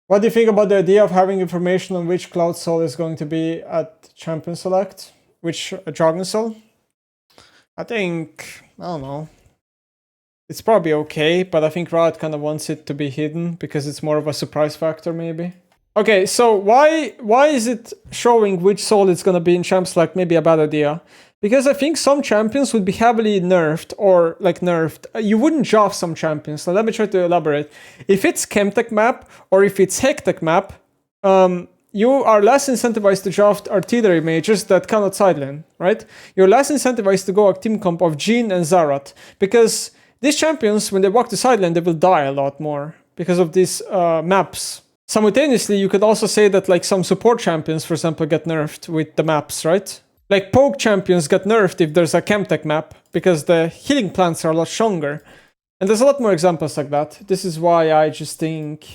What do you think about the idea of having information on which Cloud Soul is going to be at Champion Select? Which Dragon Soul? I don't know. It's probably okay, but I think Riot kind of wants it to be hidden because it's more of a surprise factor, maybe. Okay, so why is it showing which soul it's gonna be in Champ Select? Maybe a bad idea. Because I think some champions would be heavily nerfed, or like nerfed. You wouldn't joff some champions. So let me try to elaborate. If it's Chemtech map, or if it's Hectech map, you are less incentivized to draft artillery mages that cannot sideline, right? You're less incentivized to go a team comp of Jhin and Zarat, because these champions, when they walk the sideline, they will die a lot more because of these maps. Simultaneously, you could also say that like some support champions, for example, get nerfed with the maps, right? Like poke champions get nerfed if there's a Chemtech map, because the healing plants are a lot stronger. And there's a lot more examples like that. This is why I just think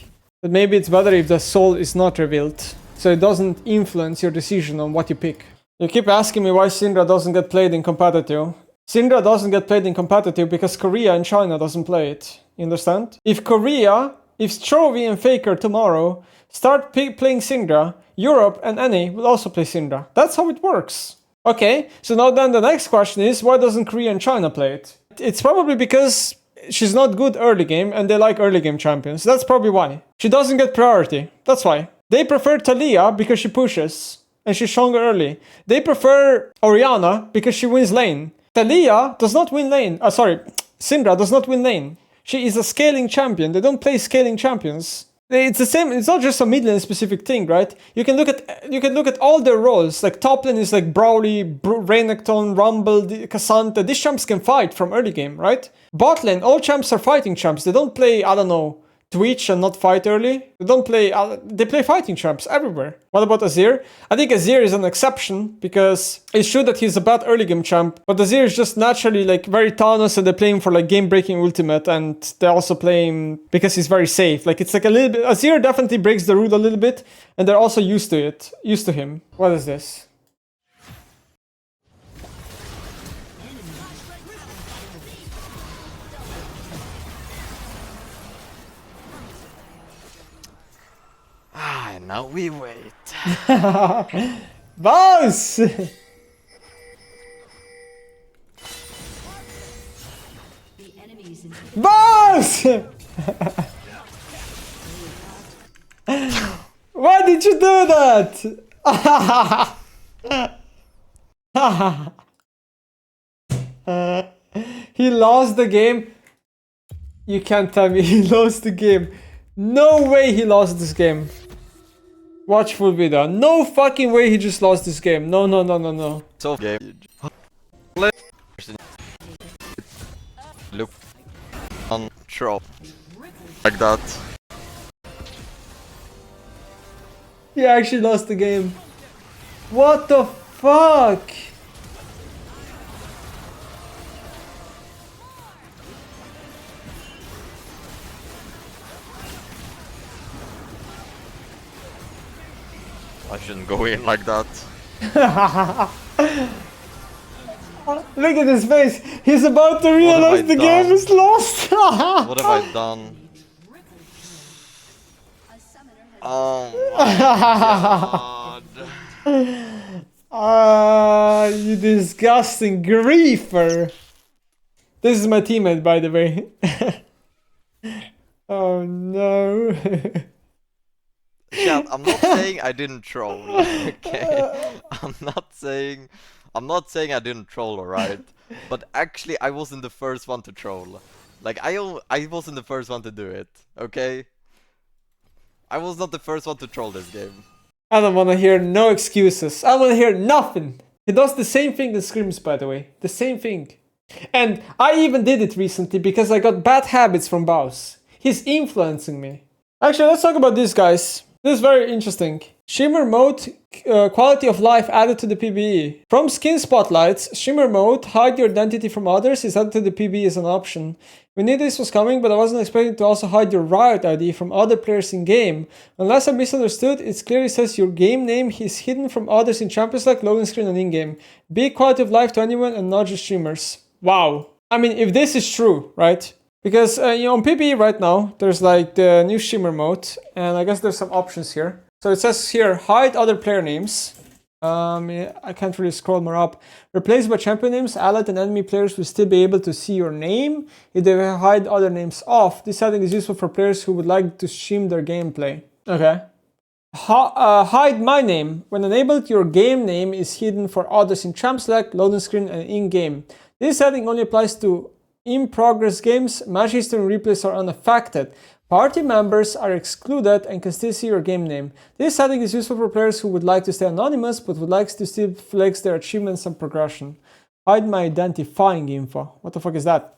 that maybe it's better if the soul is not revealed, so it doesn't influence your decision on what you pick. You keep asking me why Syndra doesn't get played in competitive. Syndra doesn't get played in competitive because Korea and China doesn't play it. You understand? If Chovy and Faker tomorrow start playing Syndra, Europe and NA will also play Syndra. That's how it works. Okay, so now then the next question is, why doesn't Korea and China play it? It's probably because she's not good early game and they like early game champions. That's probably why. She doesn't get priority. That's why. They prefer Talia because she pushes and she's stronger early. They prefer Orianna because she wins lane. Talia does not win lane. Syndra does not win lane. She is a scaling champion. They don't play scaling champions. It's the same. It's not just a mid lane specific thing, right? You can look at all their roles. Like top lane is like Brawly, Renekton, Rumble, Cassandra. These champs can fight from early game, right? Bot lane, all champs are fighting champs. They don't play, I don't know, Twitch and not fight early. They don't play. They play fighting champs everywhere. What about Azir? I think Azir is an exception because it's true that he's a bad early game champ, but Azir is just naturally like very Thanos, and they play him for like game breaking ultimate, and they also play him because he's very safe. Like it's like a little bit. Azir definitely breaks the rule a little bit, and they're also used to him. What is this? Now we wait. Baus! Baus! Why did you do that? He lost the game. You can't tell me he lost the game. No way he lost this game. Watch full video. No fucking way he just lost this game. No. So game. Look on troll like that. He actually lost the game. What the fuck? I shouldn't go in like that. Look at his face. He's about to realize the game is lost. What have I done? Oh my god. You disgusting griefer. This is my teammate, by the way. Oh no. Yeah, I'm not saying I didn't troll, okay? I'm not saying I didn't troll, alright? But actually I wasn't the first one to troll. Like I wasn't the first one to do it, okay? I was not the first one to troll this game. I don't wanna hear no excuses. I wanna hear nothing. He does the same thing in scrims, by the way. The same thing. And I even did it recently because I got bad habits from Baus. He's influencing me. Actually, let's talk about this, guys. This is very interesting. Shimmer mode, quality of life added to the PBE. From skin spotlights, shimmer mode, hide your identity from others, is added to the PBE as an option. We knew this was coming, but I wasn't expecting to also hide your Riot ID from other players in game. Unless I misunderstood, it clearly says your game name is hidden from others in Champions League, loading screen and in-game. Big quality of life to anyone and not just streamers. Wow. I mean, if this is true, right? Because, on PB right now, there's like the new shimmer mode, and I guess there's some options here. So it says here, hide other player names. Yeah, I can't really scroll more up. Replaced by champion names, allied and enemy players will still be able to see your name if they hide other names off. This setting is useful for players who would like to stream their gameplay. Okay. Hide my name. When enabled, your game name is hidden for others in champ select, loading screen, and in-game. This setting only applies to in-progress games. Match history and replays are unaffected. Party members are excluded and can still see your game name. This setting is useful for players who would like to stay anonymous but would like to still flex their achievements and progression. Hide my identifying info. What the fuck is that?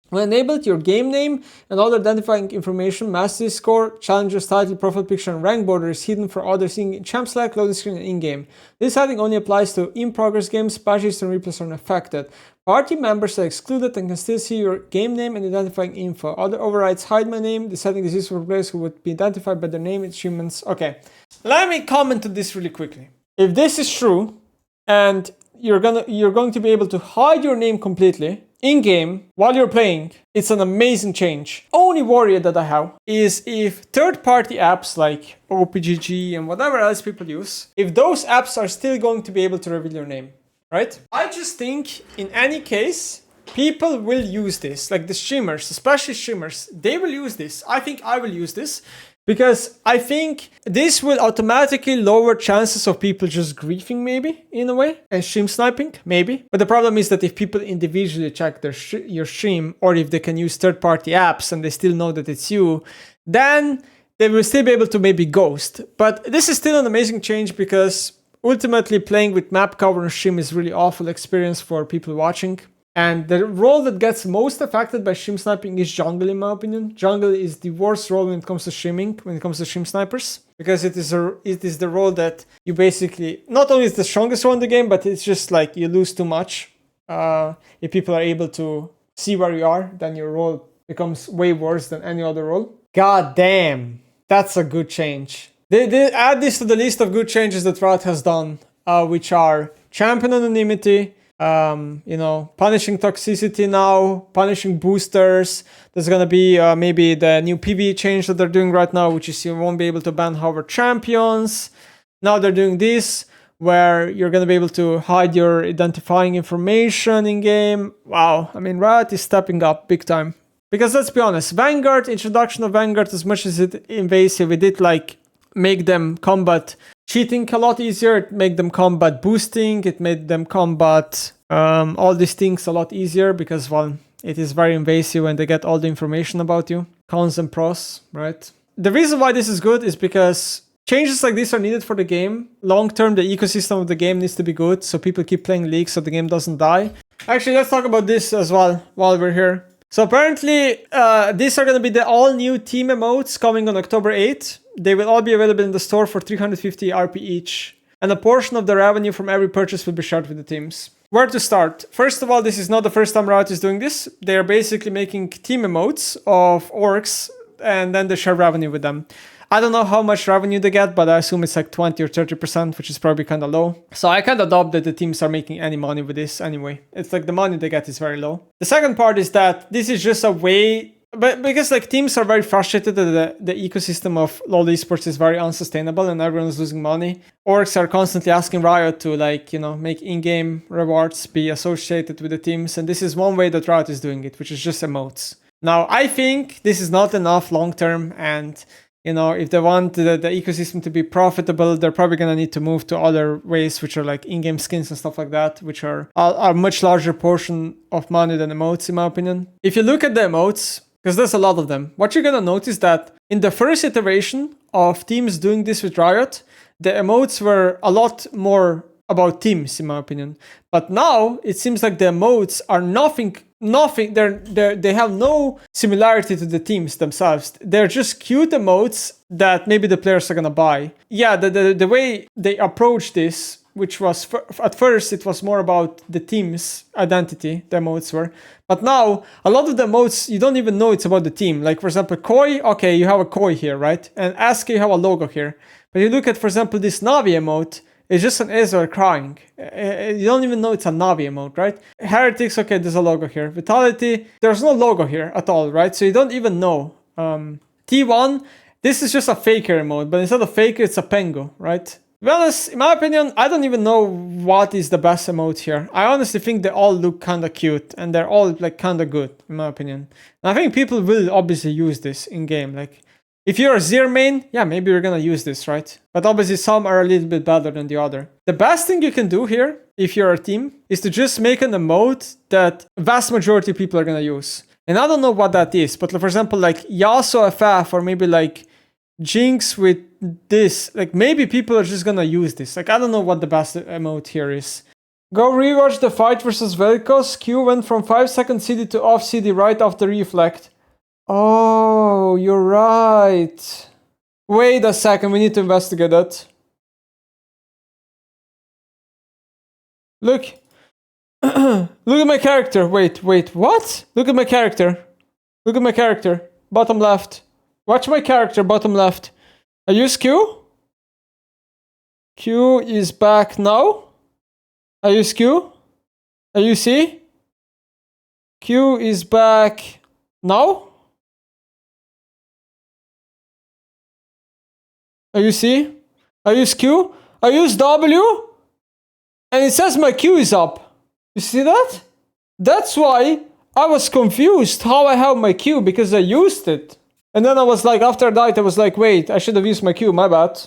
When enabled, your game name and other identifying information, mastery score, challenger's title, profile picture, and rank border is hidden for others in champ select, loading screen, and in-game. This setting only applies to in-progress games. Patches and replays are unaffected. Party members are excluded and can still see your game name and identifying info. Other overrides hide my name. The setting is useful for players who would be identified by their name and achievements. Okay, let me comment on this really quickly. If this is true, and you're going to be able to hide your name completely in-game while you're playing, it's an amazing change. Only worry that I have is if third-party apps like OPGG and whatever else people use, if those apps are still going to be able to reveal your name, right? I just think in any case, people will use this, like the streamers, especially streamers, they will use this. I think I will use this because I think this will automatically lower chances of people just griefing maybe in a way and stream sniping maybe. But the problem is that if people individually check your stream, or if they can use third-party apps and they still know that it's you, then they will still be able to maybe ghost. But this is still an amazing change because ultimately playing with map cover on stream is really awful experience for people watching. And the role that gets most affected by stream sniping is jungle, in my opinion. Jungle is the worst role when it comes to streaming, when it comes to stream snipers. Because it is the role that you basically, not only is the strongest role in the game, but it's just like you lose too much. If people are able to see where you are, then your role becomes way worse than any other role. God damn, that's a good change. They add this to the list of good changes that Riot has done, which are champion anonymity, punishing toxicity now, punishing boosters. There's gonna be maybe the new PvE change that they're doing right now, which is you won't be able to ban hover champions. Now they're doing this, where you're gonna be able to hide your identifying information in game. Wow, I mean, Riot is stepping up big time. Because let's be honest, Vanguard, introduction of Vanguard, as much as it invasive, it did like make them combat cheating a lot easier. It made them combat boosting. It made them combat all these things a lot easier because, well, it is very invasive when they get all the information about you. Cons and pros, right? The reason why this is good is because changes like this are needed for the game. Long term, the ecosystem of the game needs to be good so people keep playing League so the game doesn't die. Actually, let's talk about this as well while we're here. So apparently, these are going to be the all-new Team Emotes coming on October 8th. They will all be available in the store for 350 RP each. And a portion of the revenue from every purchase will be shared with the teams. Where to start? First of all, this is not the first time Riot is doing this. They are basically making Team Emotes of orcs and then they share revenue with them. I don't know how much revenue they get, but I assume it's like 20 or 30%, which is probably kind of low. So I kind of doubt that the teams are making any money with this anyway. It's like the money they get is very low. The second part is that this is just a way, but because like teams are very frustrated that the ecosystem of LoL esports is very unsustainable and everyone's losing money. Orcs are constantly asking Riot to make in-game rewards be associated with the teams. And this is one way that Riot is doing it, which is just emotes. Now, I think this is not enough long-term, and if they want the ecosystem to be profitable, they're probably going to need to move to other ways, which are like in-game skins and stuff like that, which are a much larger portion of money than emotes, in my opinion. If you look at the emotes, because there's a lot of them, what you're going to notice that in the first iteration of teams doing this with Riot, the emotes were a lot more about teams, in my opinion. But now it seems like the emotes are nothing. They have no similarity to the teams themselves. They're just cute emotes that maybe the players are gonna buy. Yeah, the way they approach this, which was at first it was more about the team's identity, the emotes were. But now a lot of the emotes you don't even know it's about the team. Like for example, Koi. Okay, you have a Koi here, right? And Ask, you have a logo here. But you look at, for example, this Navi emote. It's just an Ezreal crying. You don't even know it's a Navi emote, right? Heretics, okay, there's a logo here. Vitality, there's no logo here at all, right? So you don't even know. T1, this is just a faker emote, but instead of faker, it's a pengo, right? To be honest, in my opinion, I don't even know what is the best emote here. I honestly think they all look kind of cute, and they're all like kind of good, in my opinion. And I think people will obviously use this in game, like, if you're a Zir main, yeah, maybe you're gonna use this, right? But obviously some are a little bit better than the other. The best thing you can do here, if you're a team, is to just make an emote that vast majority of people are gonna use. And I don't know what that is, but for example, like Yasuo FF or maybe like Jinx with this, like maybe people are just gonna use this. Like I don't know what the best emote here is. Go rewatch the fight versus Vel'Koz. Q went from 5-second CD to off CD right after reflect. Oh, you're right. Wait a second, we need to investigate that. Look. Look at my character. Wait, what? Look at my character. Look at my character. Bottom left. Watch my character, bottom left. I use Q. Q is back now. I use Q. I use C. Q is back now. I use C. I use Q. I use W. And it says my Q is up. You see that? That's why I was confused how I have my Q, because I used it. And then I was like, after that, I was like, wait, I should have used my Q, my bad.